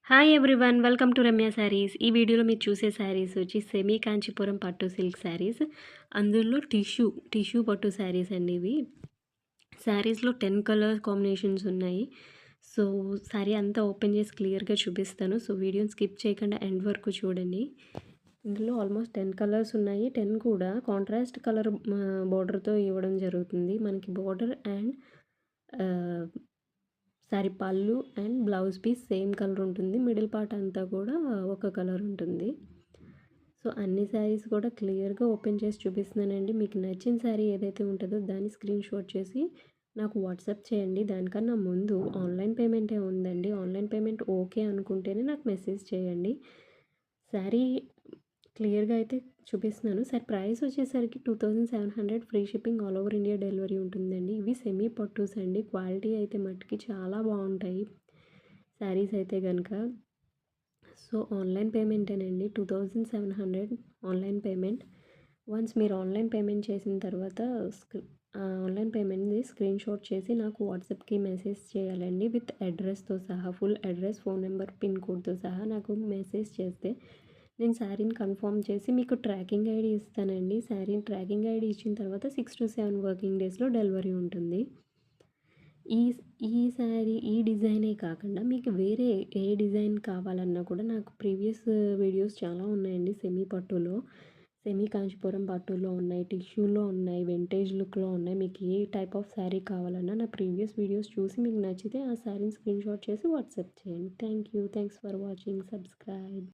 Hi everyone welcome to Ramya saris. ఈ వీడియోలో మీరు చూసే శారీస్ వచ్చి సెమీ కాంచీపురం పట్టు సిల్క్ శారీస్. అందులో టిష్యూ పట్టు శారీస్ అండి ఇవి. శారీస్లో 10 కలర్ కాంబినేషన్స్ ఉన్నాయి. సో శారీ అంతా ఓపెన్ చేసి క్లియర్గా చూపిస్తాను. సో వీడియోని స్కిప్ చేయకుండా ఎండ్ వరకు చూడండి. ఇందులో ఆల్మోస్ట్ 10 కలర్స్ ఉన్నాయి. 10 కూడా కాంట్రాస్ట్ కలర్ బోర్డర్తో ఇవ్వడం జరుగుతుంది. మనకి బోర్డర్ అండ్ శారీ పళ్ళు and blouse piece same colour ఉంటుంది. మిడిల్ పార్ట్ అంతా కూడా ఒక కలర్ ఉంటుంది. సో అన్ని శారీస్ కూడా క్లియర్గా ఓపెన్ చేసి చూపిస్తున్నానండి. మీకు నచ్చిన శారీ ఏదైతే ఉంటుందో దాన్ని స్క్రీన్ షాట్ చేసి నాకు వాట్సాప్ చేయండి. దానికన్నా ముందు ఆన్లైన్ పేమెంటే ఉందండి. ఆన్లైన్ పేమెంట్ ఓకే అనుకుంటేనే నాకు మెసేజ్ చేయండి. శారీ క్లియర్గా అయితే చూపిస్తున్నాను. సార్ ప్రైస్ వచ్చేసరికి 2700 free shipping all over India delivery ఉంటుందండి. ఇవి సెమీ పట్టూస్ అండి. క్వాలిటీ అయితే మట్టుకి చాలా బాగుంటాయి శారీస్ అయితే కనుక. సో ఆన్లైన్ పేమెంటేనండి. 2700 ఆన్లైన్ పేమెంట్. వన్స్ మీరు ఆన్లైన్ పేమెంట్ చేసిన తర్వాత ఆన్లైన్ పేమెంట్ని స్క్రీన్ షాట్ చేసి నాకు వాట్సాప్కి మెసేజ్ చేయాలండి. విత్ అడ్రస్తో సహా, full address, phone number, pin కోడ్తో సహా నాకు మెసేజ్ చేస్తే నేను శారీని కన్ఫర్మ్ చేసి మీకు ట్రాకింగ్ ఐడి ఇస్తానండి. శారీని ట్రాకింగ్ ఐడి ఇచ్చిన తర్వాత 6 to 7 వర్కింగ్ డేస్లో డెలివరీ ఉంటుంది. ఈ ఈ శారీ ఈ డిజైనే కాకుండా మీకు వేరే ఏ డిజైన్ కావాలన్నా కూడా నాకు ప్రీవియస్ వీడియోస్ చాలా ఉన్నాయండి. సెమీ పట్టులో, సెమీ కాంచీపురం పట్టులో ఉన్నాయి, టిష్యూలో ఉన్నాయి, వింటేజ్ లుక్లో ఉన్నాయి. మీకు ఏ టైప్ ఆఫ్ శారీ కావాలన్నా నా ప్రీవియస్ వీడియోస్ చూసి మీకు నచ్చితే ఆ శారీని స్క్రీన్ షాట్ చేసి వాట్సాప్ చేయండి. Thank you. Thanks for watching. Subscribe.